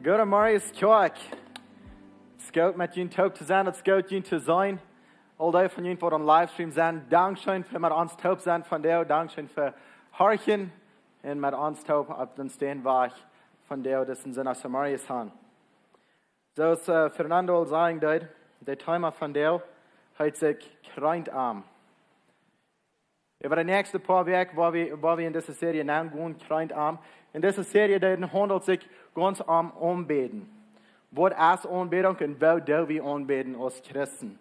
Goedemorgen kerk. Het is goed met jullie ook te zijn, het is goed jullie te zijn. Al die van jullie voor een livestream zijn, dankzij voor met ons top zijn van jou, dankzij voor hartje en met ons top op den steenweg van jou, dat in naar Samaria gaan. Zoals Fernando al zei, de thema van jou heet zich Kjreent Am. Over de nächste paar weken waar we in deze serie gaan, Kjreent Am. In deze serie handelt zich ganz om aanbeden. Wat is aanbeding en wat doen we aanbeden als Christen?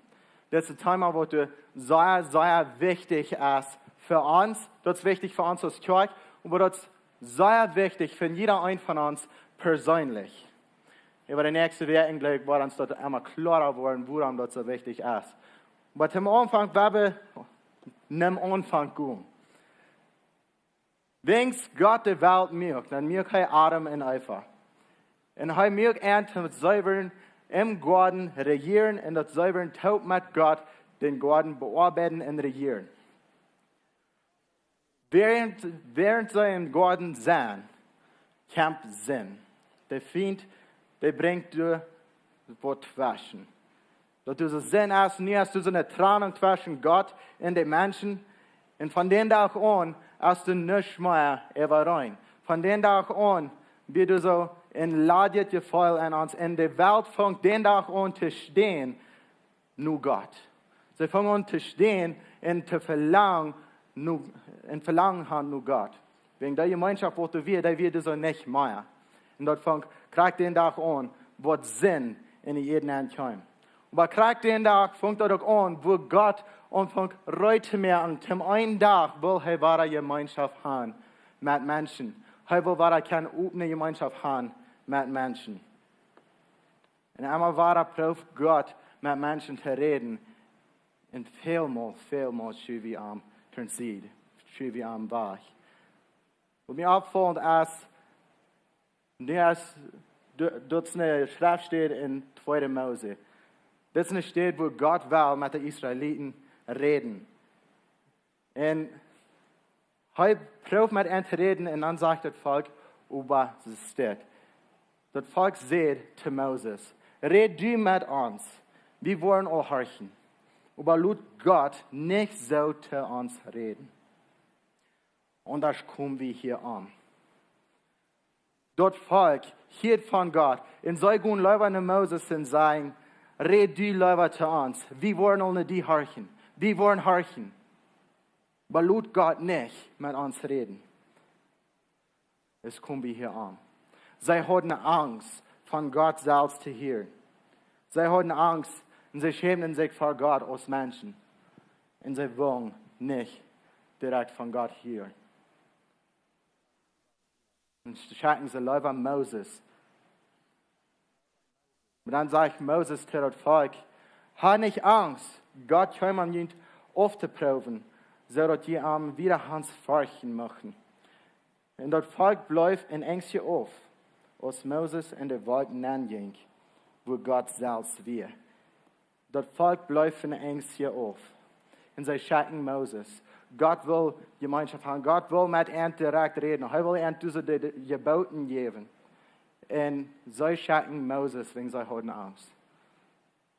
Dat is een thema wat zeer, zeer wichtig is voor ons. Dat is wichtig voor ons als kerk. Maar dat is zeer wichtig voor iedereen van ons persoonlijk. Over de nächste weken geloof ik, waar ons dat immer klarer worden, waarom dat zo wichtig is. Maar am Anfang, we nem Anfang gaan. Wens Gott de Welt mirkt, dan mirkt hij Adam en Eva. En hij mirkt aan met zuiveren im Garten regieren en dat zuiveren taub met Gott den Garten bearbeiten en regieren. Während zij in Garten zijn, kamp zin. De vriend, de brengt du wat waschen. Dat is een zin als nu als du eine Trennung zwischen Gott en de mensen. En van den dag aan, als du nichts meer overeen. Van den dag aan, bent du zo een ladet gevoel aan ons. En de wereld vangt den dag aan te staan, nu Gott. Ze vangen aan te staan en te verlangen, aan nu Gott. Wegen der Gemeinschaft, wat wir, die wird so nicht mehr. En dat krijgt den dag aan, wat zin in jeden aankomt. Maar krijgt den dag, vangt dat ook aan, wo Gott anfängt reut mehr an. Zum einen Tag will hij wahre Gemeinschaft haben mit Menschen. Hij will wahre keine offene Gemeinschaft haben mit Menschen. Und einmal wahre Prof Gott mit Menschen zu reden. Und vielmal schön wie am Prinzip, schön wie am Weg. Und mir auffällt, als dort eine Schrift steht in 2. Mose. Das ist eine Stelle, wo Gott will mit den Israeliten reden. Und er probiert mit ihnen zu reden und dann sagt das Volk über das steht. Das Volk sagt zu Moses, red du mit uns, wir wollen auch horchen. Aber laut Gott nicht so zu uns reden. Und das kommen wir hier an. Das Volk hört von Gott und soll gehen Leute nach Moses und sagen, red du Leute zu uns, wir wollen ohne die horchen. Wir wollen horchen. Aber laut Gott nicht mit uns reden. Es kommen wir hier an. Sie hatten Angst, von Gott selbst zu hören. Sie hatten Angst und sie schämen sich vor Gott als Menschen. Und sie wollen nicht direkt von Gott hören. Und schicken sie lieber Moses. Und dann sagt Moses zu dem Volk, hab nicht Angst. Gott kann man nicht oft prüfen, so dass die am wieder Hans Furchen machen. Und das Volk bleibt in Ängste auf, als Moses in der Wald ging, wo Gott selbst war. Das Volk bleibt in Ängste auf. Und sie schicken Moses. Gott will Gemeinschaft haben. Gott will mit ihnen direkt reden. Er will ihnen diese Geboten geben. Und sie schicken Moses, wegen sie hatten Angst.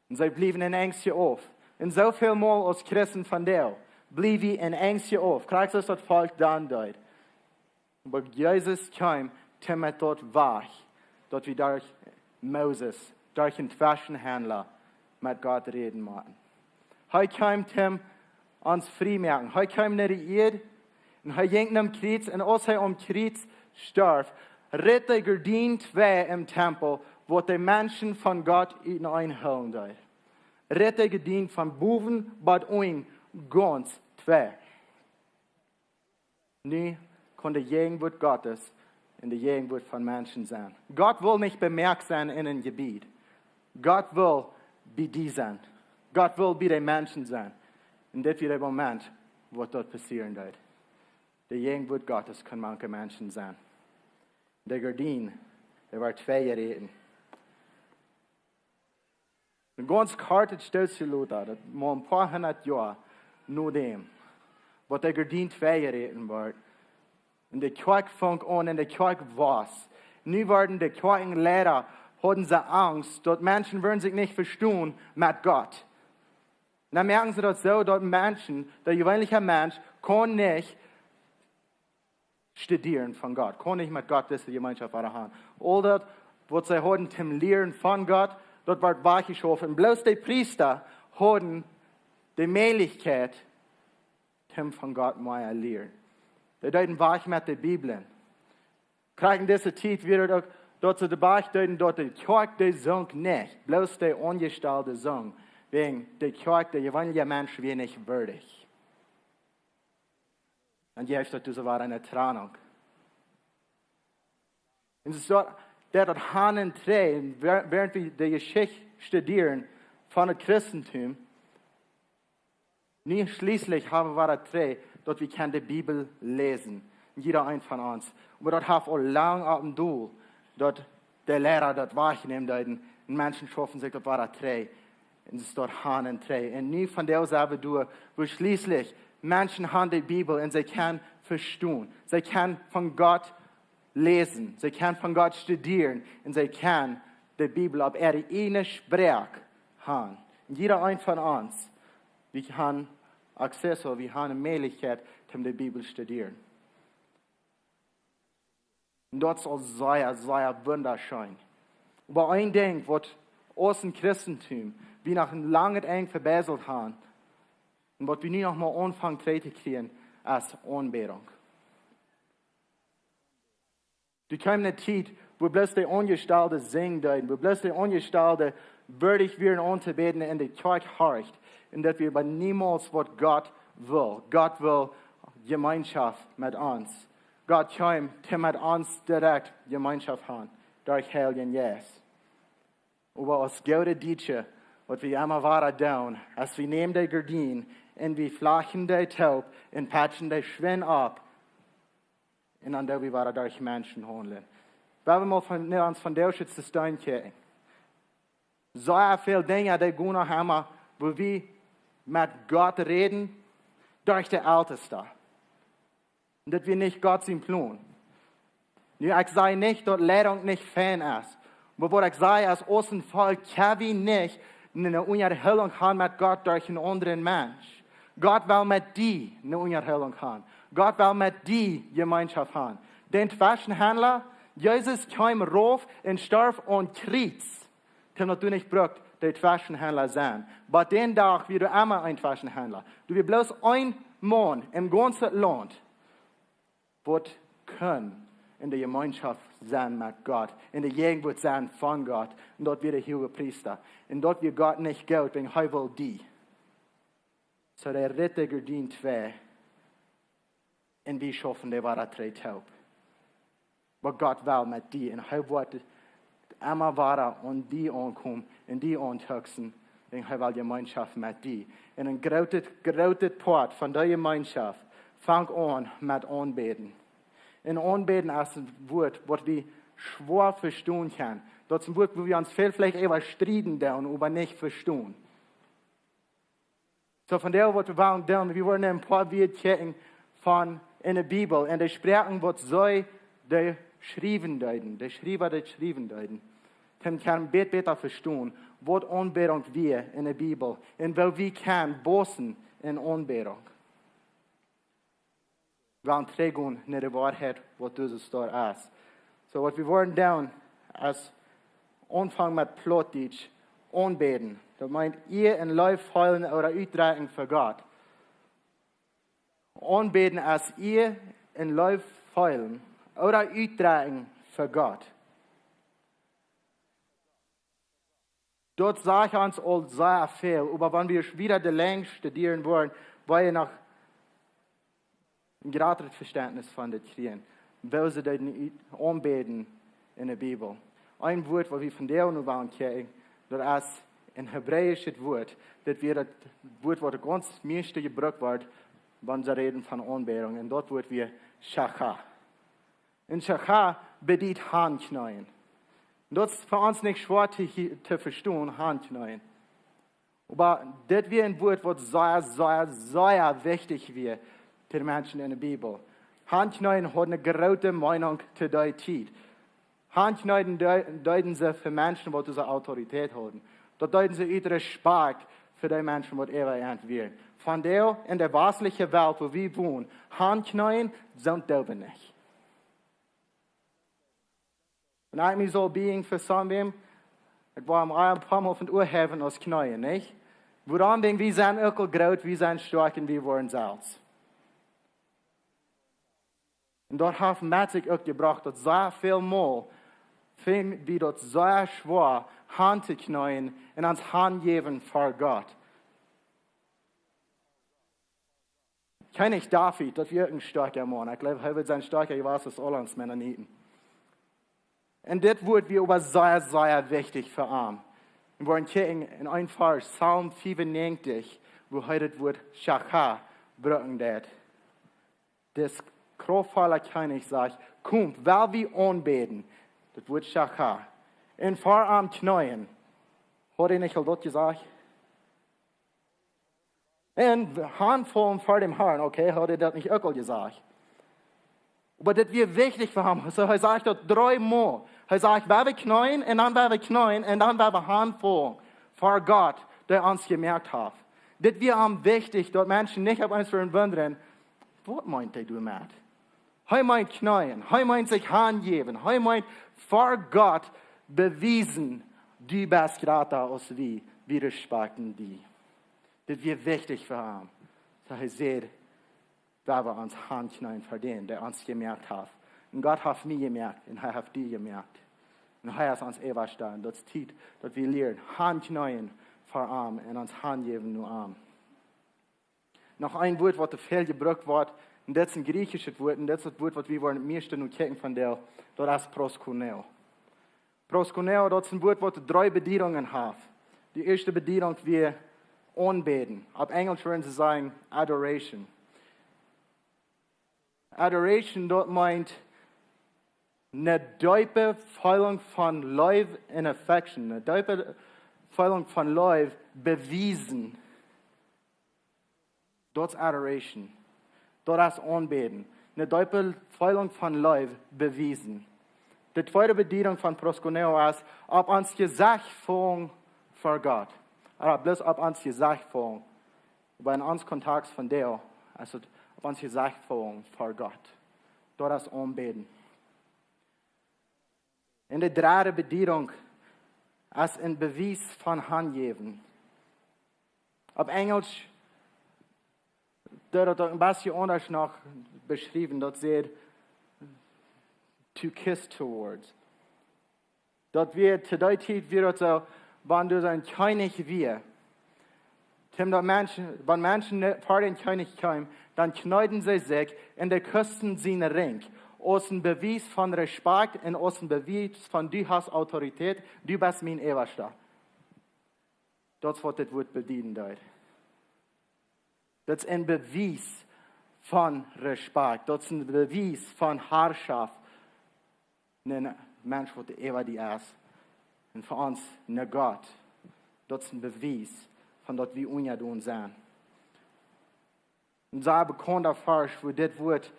Und sie blieben in Ängste auf. Und so viel mal als Christen von dir, blieben wir in Ängste auf. Kriegst du das Volk dann dort? Aber Jesus kam, mit dort weg, dort wir durch Moses, durch einen Zwischenhändler mit Gott reden machen. Er kam, uns frei machen. Er kam nach der Erde und er ging am Kreuz und als er am Kreuz starb, ritt er gedient im Tempel, wo die Menschen von Gott in einholen dort. Ritt er gedient von boven bis ein ganz zwei. Nu kann der Gegenwart Gottes in der Gegenwart von Menschen sein. Gott will nicht bemerkt sein in einem Gebiet. Gott will bei dir sein. Gott will bei den Menschen sein. Und das wird der Moment, wo dort passieren wird. Der Gegenwart Gottes kann manche Menschen sein. Der Gardin, der war 2 Jahre alt. Ein ganz kartes Stößchen, das mal ein paar hundert Jahre nur dem, wo der Gardin 2 Jahre alt war. Und der Kirche fängt an, und der Kirche was. Nu werden die Kirchenlehrer, hatten sie Angst, dort Menschen würden sich nicht verstehen mit Gott. Und dann merken sie das so, dort Menschen, der gewöhnliche Mensch, kann nicht studieren von Gott, kann nicht mit Gott diese Gemeinschaft haben. Oder, was sie hatten, zum Lehren von Gott, dort wird wachgeschoben. Bloß die Priester hatten die Möglichkeit, von Gott mehr lernen. Die deuten wach mit der Bibel. Kriegen diese Zeit wieder dort zu dabei, dort die Kirche, die sang nicht, bloß die Ungestellte sang. Wegen der Kirche, der gewöhnliche Mensch, wäre nicht würdig. Und jetzt dort, das war eine Trennung. Und es ist dort, der dort Hanen trägt, während wir die Geschichte studieren von dem Christentum, nie schließlich haben wir drei, dort wir können die Bibel lesen. Jeder ein von uns. Und dort haben wir lang auf dem Duel, dort der Lehrer dort wahrgenommen, dort Menschen schaffen sich, dort war drei. Und es ist dort Hanen drei. Und nie von der Seite durch, wo schließlich Menschen haben die Bibel und sie können verstehen. Sie können von Gott lesen. Sie können von Gott studieren. Und sie können die Bibel auf ihre eigene Sprache haben. Und jeder ein von uns, wir haben Access, wir haben eine Möglichkeit, die Bibel zu studieren. Und dort soll sehr wunderschön. Aber ein Ding, was aus dem Christentum, wir nach einem langen eng verbessert haben, und was wir nie noch mal anfangen zu kriegen, als Anbetung. Du kommst eine Zeit, wo bloß die Ungestellte singen dürfen, wo bloß die Ungestellte würdig werden anzubeten in der Kirche horcht, und dass wir aber niemals, was Gott will. Gott will Gemeinschaft mit uns. Gott kommt, mit uns direkt Gemeinschaft haben, durch Heiligen Geist. Aber aus gute Dienste, was wir immer waren tun, als wir nehmen die Gardinen, und wir flachen die Taub, und patchen die Schwinn ab, und dann wir waren durch Menschen handeln. Wenn wir mal uns von der Schutz des Stein kriegen. So viele Dinge, die gehen noch einmal, wo wir mit Gott reden, durch die Älteste. Und dass wir nicht Gott sein Plan. Ich sage nicht, dass Lehrung nicht Fan ist. Aber was ich sage, als Außenvolk, kann wir nicht eine Unterhaltung haben mit Gott durch einen anderen Mensch. Gott will mit dir eine Unterhaltung haben. Gott will mit dir Gemeinschaft haben. Den Fashionhändler, Jesus kam rauf und starb an Kreuz. Denn du nicht brauchst, der Fashionhändler sein. Aber den Tag wirst du immer ein Fashionhändler. Du wirst bloß ein Mann im ganzen Land, wird können in der Gemeinschaft sein mit Gott, in der Gegenwart sein von Gott. Und dort wird er hier Priester. Und dort wird Gott nicht Geld, wegen er will die. So der Ritter dient zwei. Und wir schaffen, der war drei taub. Aber Gott will mit dir. Und er wird immer weiter und die ankommen, und die antöchsen. Und er will Gemeinschaft mit dir. Und ein großer Part von der Gemeinschaft fängt an mit Anbeten. Und Anbeten ist ein Wort, das wir schwer verstehen können. Das ist ein Wort, wo wir uns vielleicht eher streiten, aber nicht verstehen. So von der, was wir wollen tun, wir wollen ein paar Wörter von in der Bibel, und die sprechen, was soll die Schrieben deuten, die Schreiber, die Schrieben deuten. Dann kann man besser verstehen, was Anbetung wir in der Bibel, und weil wir können bossen in Anbetung. Wir wollen trägen in der Wahrheit, was dieses dort ist. So, was wir wollen tun, als Anfang mit Plotdeutsch, anbeten. Das meint, ihr in Lauf heulen oder uitreichen für Gott. Anbeten, als ihr in Lauf heulen oder uitreichen für Gott. Dort sagt uns all sehr viel, aber wenn wir wieder die Länge studieren wollen, weil wir noch ein gratis Verständnis von das kriegen, weil sie das anbeten in der Bibel. Ein Wort, was wir von der und wollen kriegen, das ist ein hebräisches Wort, das wir das Wort, das ganz meiste gebraucht wird, wenn sie reden von Anbetung. Und dort wird wir Shachar. Und Shachar bedeutet Handknien. Das ist für uns nicht schwer zu verstehen, Handknien. Aber das wird ein Wort, das sehr wichtig wird für die Menschen in der Bibel. Handknien hat eine große Meinung zu der Zeit. Handknäuen deuten sie für Menschen, die diese Autorität haben. Dort deuten sie ihre Respekt für die Menschen, die ewig werden. Von der in der westlichen Welt, wo wir wohnen, Handknäuen sind wir nicht. Und ich mich so being für Sonntag, ich war am Bahnhof und Urheven aus Knäuen, nicht? Woran bin wir sind ökel groß, wir sind stark und wir wollen selbst. Und dort haben wir sich auch gebracht, dass so viel Mal fing wir dort so schwer, Hand zu knäuen und ans Hand geben vor Gott. Kenne ich David, das wird ein starker Mann. Ich glaube, er wird sein starker gewesen als alle uns Mennoniten. Und das wird wir aber sehr, sehr wichtig für ihn. Wir wollen kicken in ein Vers, Psalm 95, wo heute das Wort Shachar brücken wird. Das kraftvolle König sagt, kommt, weil wir anbeten, das Wort Shachar. In vor am Knäuen. Hat er nicht dort gesagt? Und Handvoll vor dem Herrn, okay, hat er das nicht auch gesagt. Aber das wird wichtig für ihn. Also er sagt dort 3 Mal. Er sagt, wir knäuen, und dann wir knäuen, und dann wir Handvoll vor Gott, der uns gemerkt hat. Das wird ihm wichtig, dass Menschen nicht auf uns wundern, was meint er damit? Er meint knäuen, er meint sich handgeben, er meint vor Gott bewiesen, du bist gerade aus wie, wir respekten die. Das wird wichtig für ihn. So er sieht, wer wir uns Handknäuen verdienen, der uns gemerkt hat. Und Gott hat mich gemerkt, und er hat die gemerkt. Und er ist uns ewig stehen. Das ist dass wir lernen, Handknäuen vor ihm und uns Handgeben nur ihm. Noch ein Wort, was viel gebraucht wird, und das ist ein griechisches Wort, und das ist das Wort, was wir wollen am meisten nur kennen von der, das ist proskuneo. Proskuneo, das ist ein Wort, das 3 Bedienungen hat. Die erste Bedienung wir anbeten. Auf Englisch würden sie sagen Adoration. Adoration, dort meint eine tiefe Fühlung von Liebe und Affection, eine tiefe Fühlung von Liebe bewiesen. Dort ist Adoration. Dort ist Anbeten. Eine tiefe Fühlung von Liebe bewiesen. Die zweite Bedienung von Proskuneo ist, ob uns Gesicht fallen vor Gott. Aber bloß ob uns Gesicht fallen. Bei uns Kontakt von dir, also ob uns Gesicht fallen vor Gott. Dort ist Anbeten. In der 3. Bedienung ist ein Beweis von Handgeben. Auf Englisch, dort ein bisschen anders noch beschrieben, dort steht, to kiss towards. Dort wird, zu der Zeit wird so, wenn du ein König wir, wenn Menschen vor den König kommen, dann knäuten sie sich und die küssen seinen Ring. Aus dem Beweis von Respekt und aus dem Beweis von du hast Autorität, du bist mein Eberster. Das wird das Wort bedienen dort. Das ist ein Beweis von Respekt. Das ist ein Beweis von Herrschaft. Ein Mensch, der ewig ist. Und für uns, ein Gott. Das ist ein Beweis von dort, wie wir sind. Und so ein bekannter Vers, wo das Wort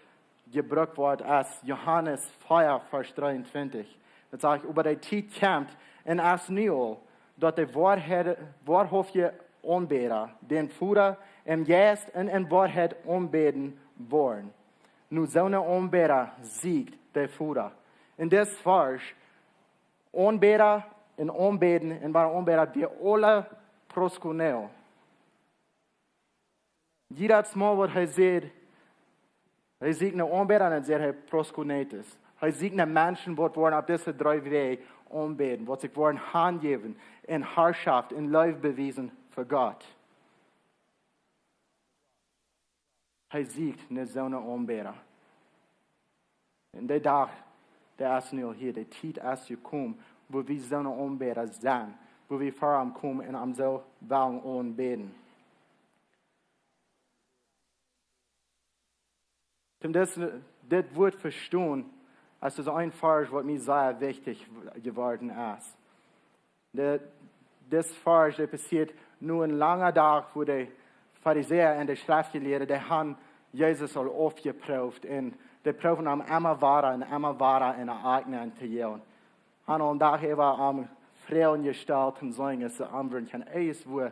gebraucht wird, als Johannes 4, Vers 23. Das sagt, über die Zeit kommt, und als nu, dass die wahrhaftige Anbeter, den Vater im Geist und in Wahrheit anbeten wollen. Nur so eine Anbeter siegt der Vater. In das Vers, Anbeter und Anbeten, und bei Anbeter, wir alle proskuneo. Jedes Mal, was er sieht eine Anbeter und er proskunetes. Er sieht eine Menschen, die wollen auf diese 3 Wege anbeten, die sich wollen Hand geben, in Herrschaft, in Liebe bewiesen für Gott. Er sieht eine so eine Anbeter. Und der Tag, der ist nur hier, der Zeit ist gekommen, wo wir so eine Anbeter sind, wo wir vor ihm kommen und am so wollen anbeten. Das Wort verstehen, also so ein Vers, was mir sehr wichtig geworden ist. Das Vers, der passiert nur ein langer Tag, wo die Pharisäer und die Schriftgelehrten, die haben Jesus aufgeprüft und die prüfen am immer weiter in der eigenen Theorie. Han om dag even am Frauen gestalt en zingen ze anderen kan eis wo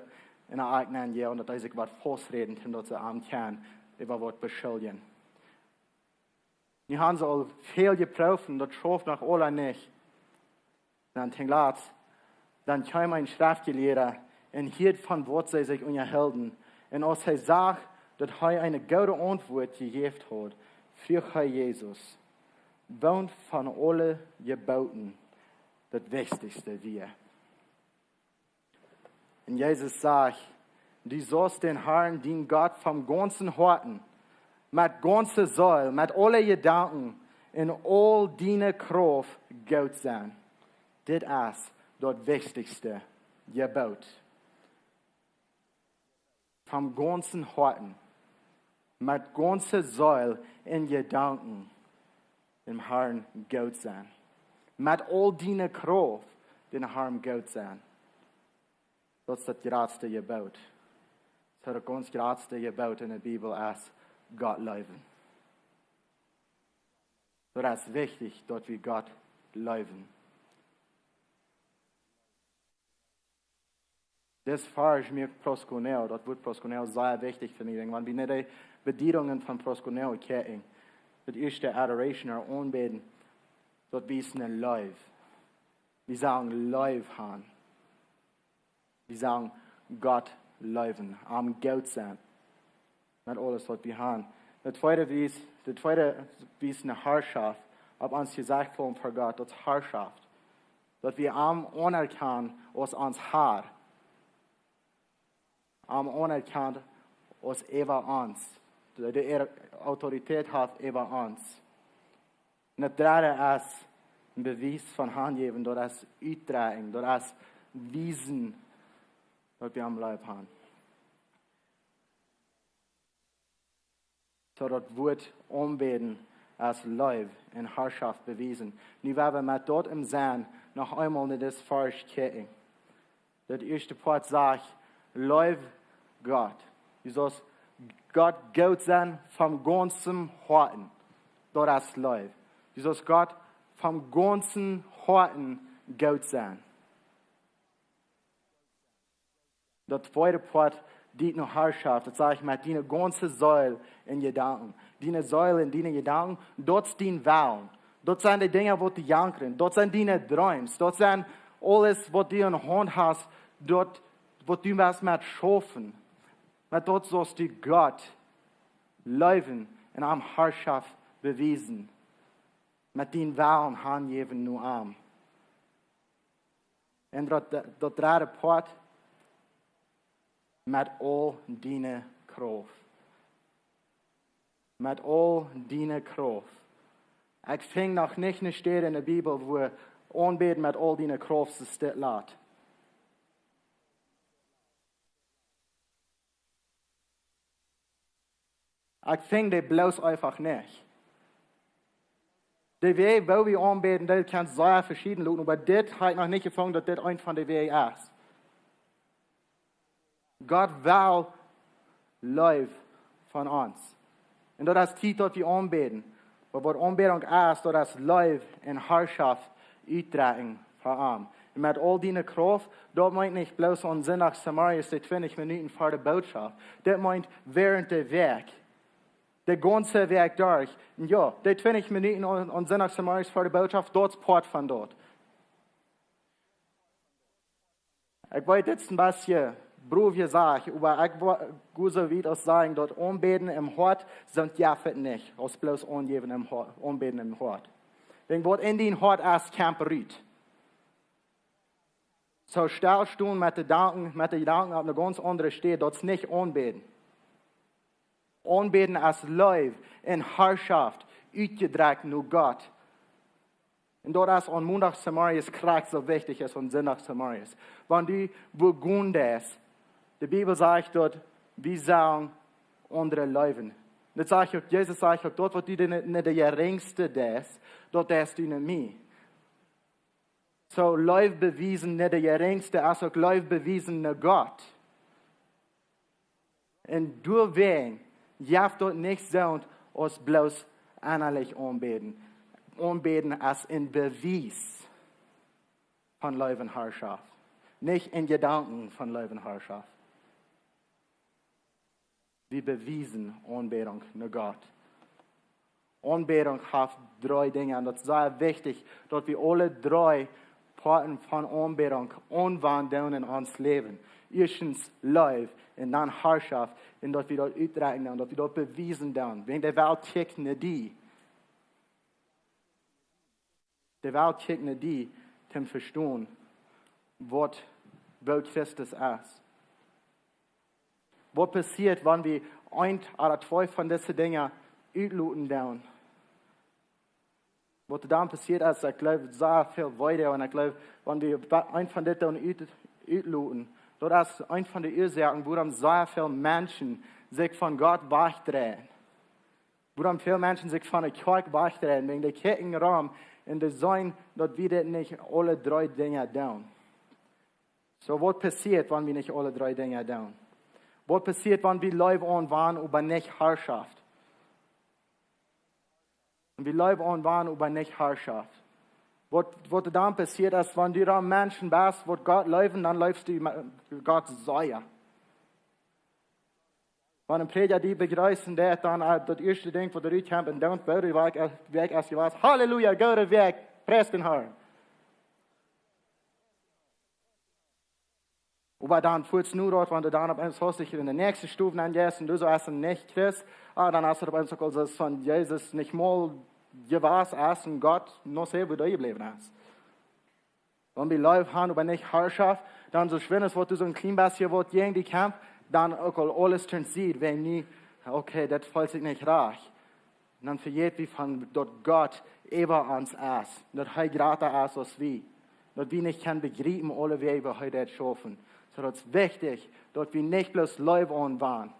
in der eigenen Jahr und dat ik wat vastreden kan dat ze am kan über wat beschuldigen. Die haben so al veel geproefd en dat schoof nog alle niet. Dan ten laatst, dan kwam een schriftgeleerde en hield van wat zij zich onderhielden. En als hij zag dat hij een gouden antwoord gegeven had, vroeg hij Jezus, woont van alle geboten het wichtigste weer. En Jezus zegt, du sollst den Herrn, den Gott vom ganzen Herzen, mit ganzer Seele, mit alle Gedanken, in all deine Kraft Gott sein. Dit is dat wichtigste Gebot. Vom ganzen Herzen, mit ganzer Seele in Gedanken, dem Herrn Gott sein. Mit all deine Kraft, den Herrn Gott sein. Dat is het grootste gebod. Het ganz grootste gebod in de Bibel is Gott lieben. Dat is wichtig dat we Gott lieben. Das Vers mir proskuneo, dat wordt proskuneo sehr wichtig für mich. Want we niet de bedieningen van proskuneo kijken. Dat eerste adoration er aanbeden, dat we een live. We sagen live han. We sagen Gott lieben, am Gott sein. Mit alles, was wir haben. Das zweite ist eine Herrschaft, ob uns gesagt worden für Gott, das ist Herrschaft. Dass wir am anerkennen, was uns hat. Am anerkennen, was über uns. Die Autorität hat über uns. Und das dritte ist ein Beweis von Handgeben, das ist Uitdragen, das ist Wiesen, was wir am Leib haben. So das Wort anbeten als Leib in Herrschaft bewiesen. Nu werden wir dort im Sinn noch einmal in das Vers kijken. Das erste Part sagt, Leib Gott. Du sollst Gott Gott sein vom ganzen Herzen. Das ist Leib. Du sollst Gott vom ganzen Herzen Gott sein. Dat tweede part dient noch Herrschaft. Das sage ich mit deine ganze Säule in Gedanken. Deine Säule in deine Gedanken, dort ist dein Willen. Dort sind die Dinge, die du jankern. Dort sind deine Träume. Dort sind alles, was du in der Hand hast. Dort, was du was mit schaffen. Mit dort sollst du Gott leben und am Herrschaft bewiesen. Mit deinen Willen handgeben nur am. Und dat dritte part, met al deine Kraft. Met al deine Kraft. Ik vind nog niet een stede in de Bibel wo aanbeden met al deine Kraft ze stil laat. Ik vind dat bloos einfach niet. De weg, wo wir aanbeden, dat kan sehr verschieden lopen, aber dit heb ik nog niet gevonden dat dit een van de wegen is. Gott will live von uns. Und das ist die, die wir anbeten. Aber was Anbetung ist, das ist live in Herrschaft uitdragen von ihm. Und mit all deiner Kraft, das meint nicht bloß an Sinn nach Samaria, die 20 Minuten vor der Botschaft. Das meint während der Weg. Der ganze Weg durch. Und ja, die 20 Minuten an Sinn nach Samaria vor der Botschaft, dort ist Port von dort. Ich wollte jetzt ein bisschen Bruder gesagt, aber ich würde wieder sagen, dass Anbeten im Hort sind ja nicht, als bloß Anbeten im Hort. Wenn was in den Hort ist, kämpft rüt. So stellst du mit den Gedanken auf eine ganz andere Stelle, das ist nicht Anbeten. Anbeten ist live in Herrschaft, uitgedrückt nur Gott. Und dort ist an Montag Samarias Kraft so wichtig ist und Sonntag Samarias. Wenn du beginnst, die Bibel sagt dort, wir sagen andere Leben. Das sagt auch, Jesus sagt auch, dort, wo du nicht der Geringste bist, dort ist du nicht mehr. So, Leib bewiesen nicht der Geringste, als auch Leib bewiesen nicht Gott. Und du wen, darfst dort nicht sein, als bloß innerlich anbeten. Anbeten als ein Beweis. von Leuvenherrschaft. Nicht in Gedanken von Leuvenherrschaft. Wir bewiesen Anbetung nach Gott. Anbetung hat 3 Dinge und das ist sehr wichtig, dass wir alle 3 Parten von Anbetung anwenden in uns Leben. Erstens Leib und dann Herrschaft und dass wir dort uitreichen und dass wir dort bewiesen werden. Wenn der Welt kijkt naar die. Der Welt kijkt naar die, zum verstehen, was Christus ist. Was passiert, wenn wir 1 oder 2 von diesen Dingen uitloten werden? Was dann passiert ist, ich glaube, sehr viel weiter. Und ich glaube, wenn wir ein von diesen uitloten, das ist eine von den Ursachen, warum sehr viele Menschen sich von Gott wegdrehen. Warum viele Menschen sich von der Kirche wegdrehen, wegen der Kirchenraum in der Sein, dass wir das nicht alle 3 Dinge tun. So, was passiert, wenn wir nicht alle 3 Dinge tun? Was passiert, wenn wir Leib anwenden über nicht Herrschaft? Und wir Leib anwenden über nicht Herrschaft. Was dann passiert ist, wenn du dann Menschen bist, wo Gott läuft, dann läufst du Gott Säuer. Wenn ein Prediger die begrüßen, der dann das erste Ding, wo der rauskommt, und dann baut er weg, als du warst, Halleluja, geh weg, preis den Herrn. Aber dann fühlst du nur dort, wenn du dann auf einmal hast, dich in der nächsten Stufe angehst und du so hast nicht Christ, dann hast du auf einmal so, dass von Jesus nicht mal gewusst hast und Gott noch sehr, wie du geblieben hast. Wenn wir Leute haben, aber nicht Herrschaft, dann so schwer ist, was du so ein klein bisschen, was gegen die kämpft, dann auch alles sieht, wenn nie, okay, das fällt sich nicht reich. Und dann vergeht wie von dort Gott über uns ist, dass er gerade ist als wir. Dass wir nicht können begreifen, alle Wege heute das schaffen. So, das ist wichtig, dass wir nicht bloß Leute anwenden.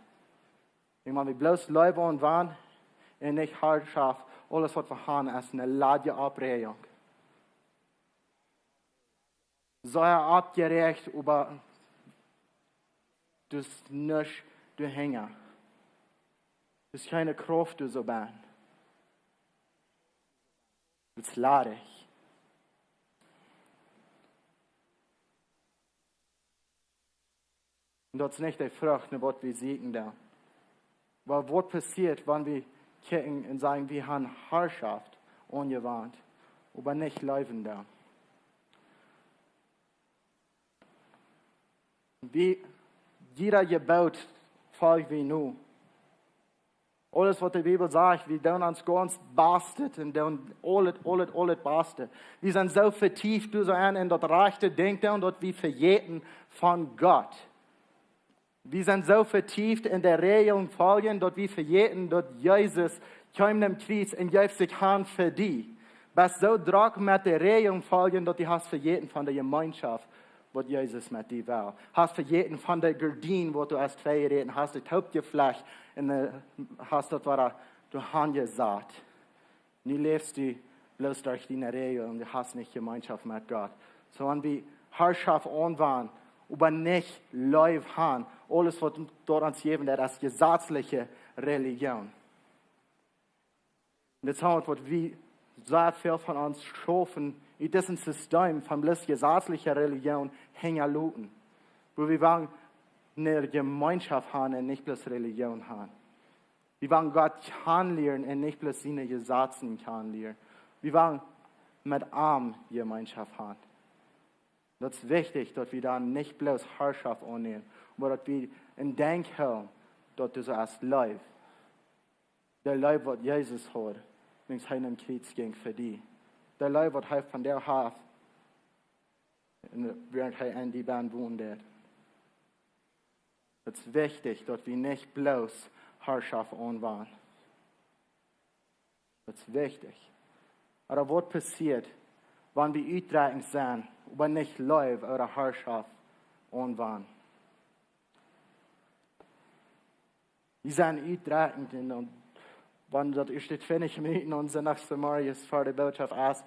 Wenn wir bloß Leute anwenden, und nicht Herrschaft, alles, was wir haben, ist eine Ladje Abregung. Sei abgerecht über das nicht du Hänger. Das ist keine Kraft, du so bist. Das ist ladig. Und das ist nicht die Frucht, was wir sehen da. Weil was passiert, wenn wir kicken und sagen, wir haben Herrschaft angewandt, aber nicht leben da. Wie jeder Gebot folgt wie nur. Alles, was die Bibel sagt, wir tun uns ganz bastet und tun alles bastet. Wir sind so vertieft in das rechte Denken und dort wir verjäten von Gott. Wir sind so vertieft in der Regelung folgen, dass wir verjäten, dass Jesus kommt im Kreuz und gibt sich Hand für die. Was so drauf mit der Regelung folgen, dass die hast verjäten von der Gemeinschaft, was Jesus mit dir will. Hast verjäten von der Gardine, wo du als zwei reden, hast das Hauptgeflecht und hast dort war du Hand gesagt. Nie lebst du bloß durch deine Regelung und du hast nicht Gemeinschaft mit Gott. So wenn wir Herrschaft anwenden, aber nicht Leib haben. Alles, was dort uns geben, das ist gesetzliche Religion. Und das ist was wir sehr viel von uns schaffen, in diesem System von gesetzlicher Religion hängen lassen. Wo wir wollen eine Gemeinschaft haben und nicht bloß Religion haben. Wir wollen Gott kennenlernen und nicht bloß seine Gesetze kennenlernen. Wir wollen mit Arm Gemeinschaft haben. Das ist wichtig, dass wir dann nicht bloß Herrschaft annehmen, aber dass wir in Denk haben, dass du so als Leib, der Leib, was Jesus hat, wenn es einen Kreuz ging für die. Der Leib, was er von der hat, während er in die Band wohnt. Das ist wichtig, dass wir nicht bloß Herrschaft anwenden. Das ist wichtig. Aber was passiert, wenn wir uitreichen sind, aber nicht Leib oder Herrschaft anwenden? Wir sind uitreichend und wenn das ist, 20 Minuten und nach Samarias vor der Botschaft ist,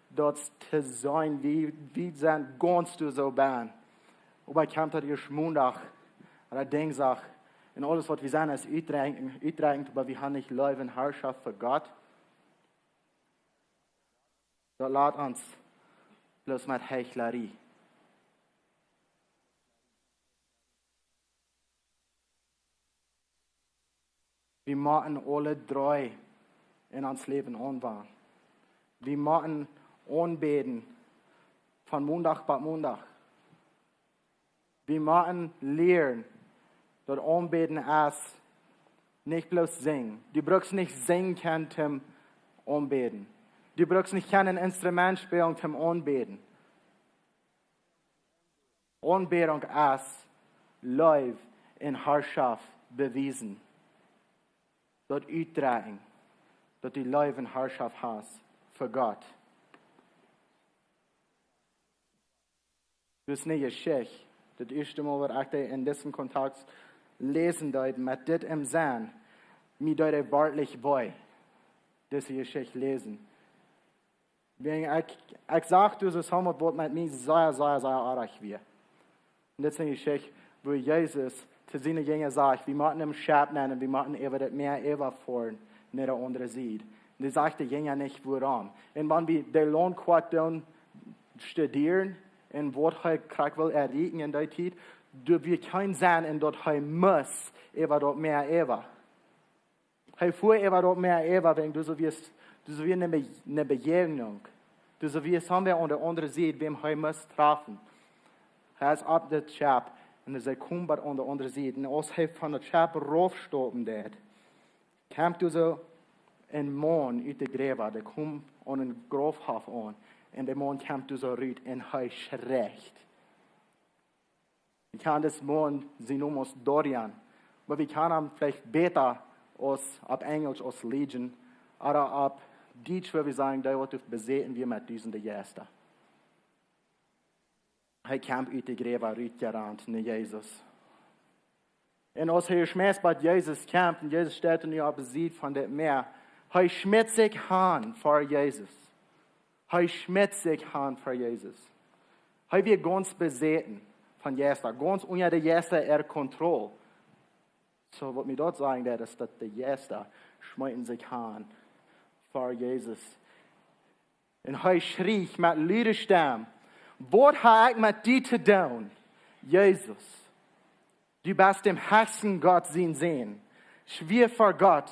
dort zu sein, wie sind ganz du so ben. Aber ich kam da erst Montag oder Dienstag und alles, was wir sind, ist uitreichend, aber wir haben nicht Leib und Herrschaft für Gott. Da lässt uns bloß mit Heuchlerie. Wir machen alle drei in ons Leben anbauen. Wir machen anbeten von Montag bis Montag. Wir machen lernen, dass anbeten ist nicht bloß singen. Du brauchst nicht singen können zum anbeten. Du brauchst nicht ein Instrument spielen zum anbeten. Anbetung ist live in Herrschaft bewiesen. Dort uitdragen, dass du live in Herrschaft hast für Gott. Das ist nicht Geschichte. Das erste Mal, was ich in diesem Kontext lesen deut, mit dit im Sinn, mir deut wörtlich bei, diese Geschichte lesen. Ich sage, du sollst haben, was mit mir sehr, sehr, sehr arg wird. Und das ist eine Geschichte, wo Jesus zu seinen Jüngern sagt, wir machen im Schab nennen, wir machen über das Meer überfahren, nicht der andere sieht. Und er sagt die Jünger nicht, warum. Und wenn wir den Lohnquart studieren, und was er kriegt will erreichen in der Zeit, du wirst kein sein, in dort er muss über das Meer über. Er fuhr über das Meer über, wenn du so wirst eine Begegnung. Du so wirst haben wir an der anderen Seite, wem er muss treffen. Er ist ab der Schab. Und er kommt an der anderen Seite. Und als er von der Schab raufstoppen hat, kam du so ein Mann aus der Gräber, der kommt an den Grabhof an. Und der Mann kam du so raus und er schreckt. Ich kann das Mann, sie nennen uns Dorian. Aber wir können ihn vielleicht besser als auf Englisch als Legion, oder auf Deutsch, wo wir sagen, da wird besäten wir mit diesen der Erste. Er kam aus der Gräber rausgerannt nach Jesus. Und als er schmerzt bei Jesus kämpft, und Jesus steht und er besiegt von dem Meer, er schmiert sich an vor Jesus. Er schmiert sich an vor Jesus. Er wird ganz besäten von Jesus, ganz unter der Jesus Kontrolle. So, was wir dort sagen, ist, dass die Jesus schmieren sich an vor Jesus. Und er schrie mit lauter Stimme, was habe ich mit dir zu tun, Jesus? Du bist dem höchsten Gott sehen. Schwör vor Gott,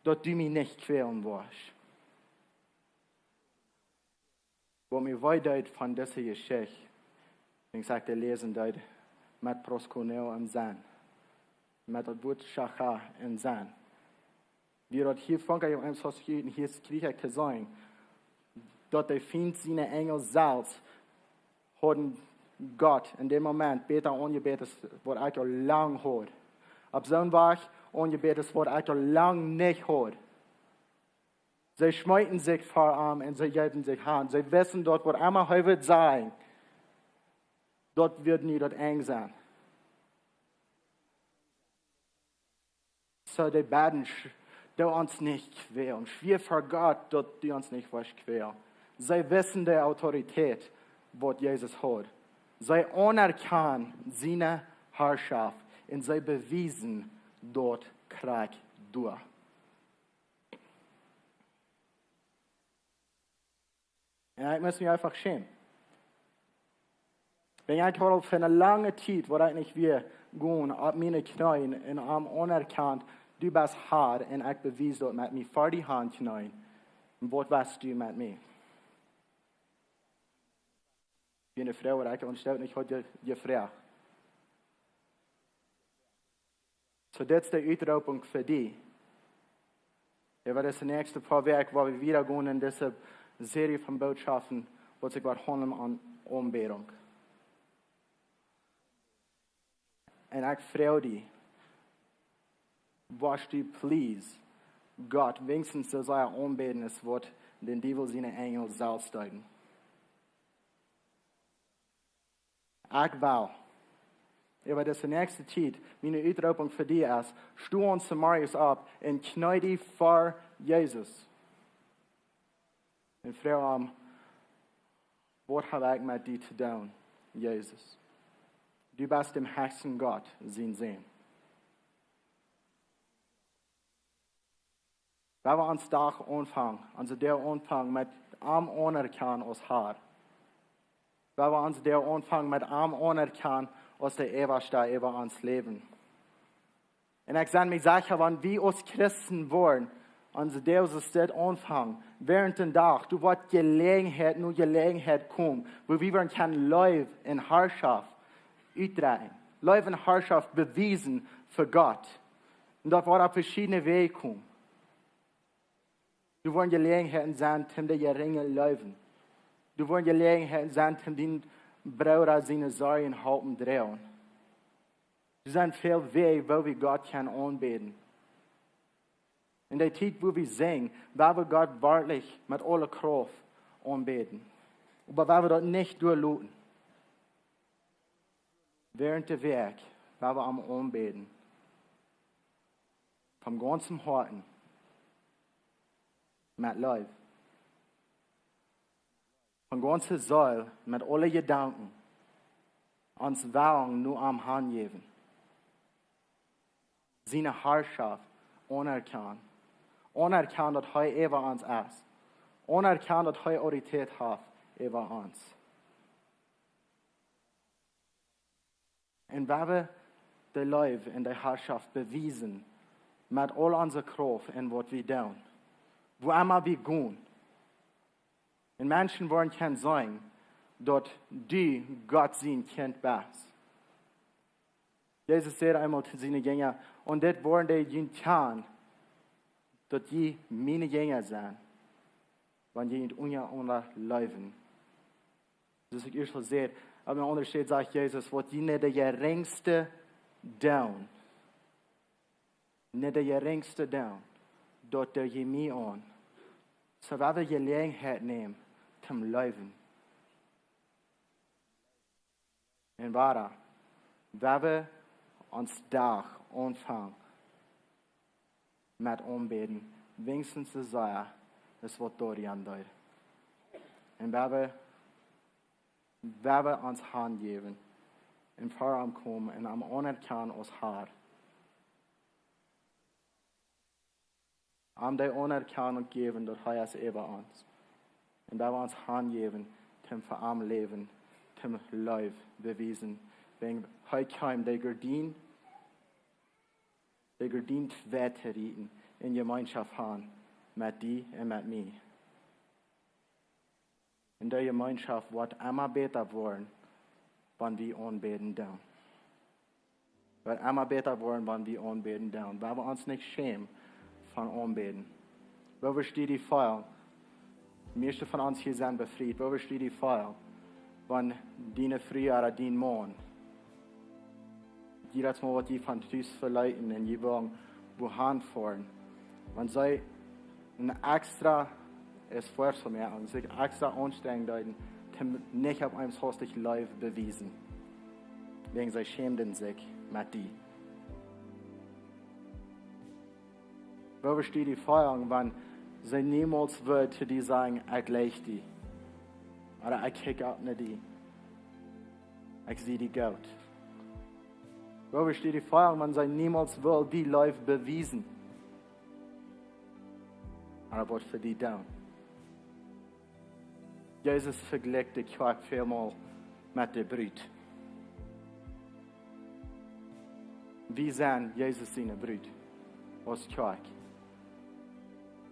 dass du mich nicht quälen wirst. Was mir weiter von dieser Geschichte, ich sagte, lesen dort mit Proskuneo im Sinn, mit der Botschaft im Sinn. Wir dort hier fangen, hier kriege ich zu sagen, dass der Feind seine Engel selbst haben Gott in dem Moment besser angebetet, was ich schon lange hat. Ab so einem Weg angebetet, was ich schon lange nicht hat. Sie schmeiten sich vor ihm und sie geben sich an. Sie wissen dort, was immer heute wird sein, dort wird nie dort eng sein. So die beten, du uns nicht quälen. Wir vor Gott, dass du uns nicht quälen. Sie wissen die Autorität, was Jesus hat. Sie anerkennen seine Herrschaft und sie bewiesen dort Krieg durch. Und ich muss mich einfach schämen. Wenn ich heute für eine lange Zeit, wo ich nicht will, gehen, auf meine Knie und anerkannt, du bist hart und ich bewiese dort mit mir vor die Hand knien. Und was weißt du mit mir? Wie eine Frau, die ich stelle nicht heute gefragt. So, das ist die Uitroeping für dich. Ja, das ist das nächste paar Werk, wo wir wieder gehen in diese Serie von Botschaften, wo sich was handeln an Anbetung. Und ich frage dich, was du please Gott wenigstens so sei anbeten, es wird den Teufel seine Engel selbst steigen. Ich will. Aber das ist die nächste Zeit, meine Uitroeping für dich ist, stu uns Marius ab und knie dich vor Jesus. Und frage ihn, was habe ich mit dir zu tun, Jesus? Du bist dem höchsten Gott, sehen. Wenn wir uns da anfangen, also der Anfang mit am anerkennen als Herr, Weil wir uns der anfangen mit Arm anerkennen, aus der Eberstein über uns leben. Und ich sage mir sicher, wenn wir als Christen wollen, unser Deus ist das anfangen, während dem Tag, du wirst Gelegenheit kommen, wo wir können Leib in Herrschaft uitdragen, Leib in Herrschaft beweisen für Gott. Und dort wird auf verschiedene Wege kommen. Du wollen Gelegenheiten sein, um die geringe Leuven. Du wollen Gelegenheiten sein, um den Bruder seine Sorgen halten drehen. Es sind viele Wege, wo wir Gott können anbeten. In der Zeit, wo wir singen, weil wir Gott wirklich mit aller Kraft anbeten. Aber weil wir das nicht durchlassen. Während der Weg, weil wir am Anbeten. Vom ganzen Herzen. Mit Leib. Von ganzer Seele, mit allen Gedanken. Uns Wahlen nur am Hand geben. Seine Herrschaft anerkennen. Anerkennen, dass er über uns ist. Anerkennen, dass er Autorität hat über uns. Und wenn wir die Leib in der Herrschaft beweisen, mit all unserer Kraft in was wir tun, wo immer wir gehen, und Menschen wollen können sagen, dass du Gott sein Kind bist. Jesus sagt einmal zu seinen Jüngern, und das wollen die Jünger, dass die meine Jünger sind, wenn die in unser Leben. Das ist schon sehr, aber im anderen steht, sagt Jesus, was die nicht der geringste down. Nicht der geringste down. Dort der je mir an. So werden wir Gelegenheit nehmen, zum Leben. Und weiter, wenn wir uns Tag anfangen, mit anbeten, wenigstens zu sagen, das wird dort andeutet. Und wenn wir uns Hand geben, in Vorraum kommen und am anerkennen aus Haar, am der Anerkennung geben, dass er ist über uns. Und wenn wir uns Hand geben, zum Verarm leben, zum Leib beweisen, wenn heute kommt der Gardin weiterreden, in Gemeinschaft haben, mit dir und mit mir. In der Gemeinschaft wird immer besser werden, wenn wir anbeten tun. Wird immer besser werden, wenn wir anbeten tun. Weil wir uns nicht schämen von anbeten. Wo wir stehen die Feuer. Die meisten von uns hier sind befreit. Wo wir stehen die Feuer. Wenn deine Früh oder dein Mann. Jedes Mal, was die von Tüß verleiten und die wollen, wohin fahren. Wenn sie ein extra Esforz von mir und sich extra anstrengen deuten, nicht auf einem hostlichen Leib bewiesen. Wegen sie schämten sich mit dir. Wo steht die Feuerung, wenn sie niemals wird zu dir sagen, ich lege die. Oder ich kick ab nicht die. Ich sehe die Gott. Wo steht die Feuerung, wenn sie niemals will, die Leib bewiesen. Aber was für die tun. Jesus vergleicht die Kirche vielmal mit der Brut. Wir sind Jesus seine Brut aus Kirche.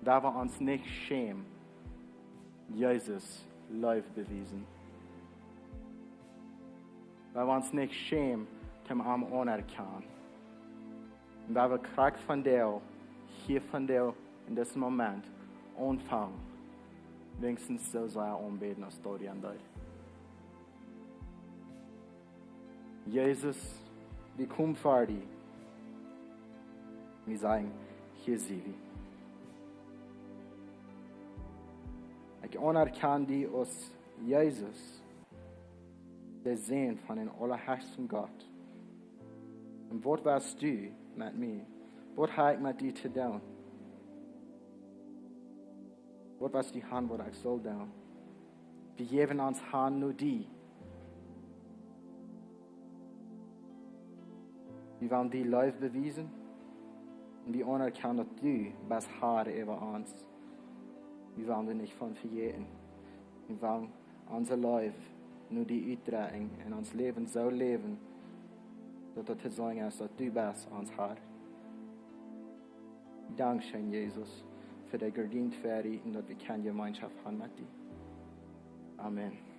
Da wir uns nicht schämen, Jesus live bewiesen. Weil wir uns nicht schämen, dem Arm anerkennen. Und weil wir Kraft von dir, hier von dir, in diesem Moment, anfangen, wenigstens so sei anbeten als dort an dir. Jesus, wir kommen vor dir. Wir sagen, hier sind wir. Ich anerkenne dich als Jesus, der Sohn von dem allerhöchsten Gott. Und was warst du mit mir? Was habe ich mit dir zu tun? Was warst die Hand, was ich soll tun? Wir geben uns Hand nur die. Wir wollen die live beweisen. Und wir anerkennen, dass du bist Herr über uns. Wir wollen dich nicht von verjähren. Wir wollen unser Leib nu die uitdaging in ons leven zou leven, dat het te zeggen is dat du bent ons Herr. Dankzij Jezus, für die Gerdient Ferry und dass wir keine Gemeinschaft haben mit dir. Amen.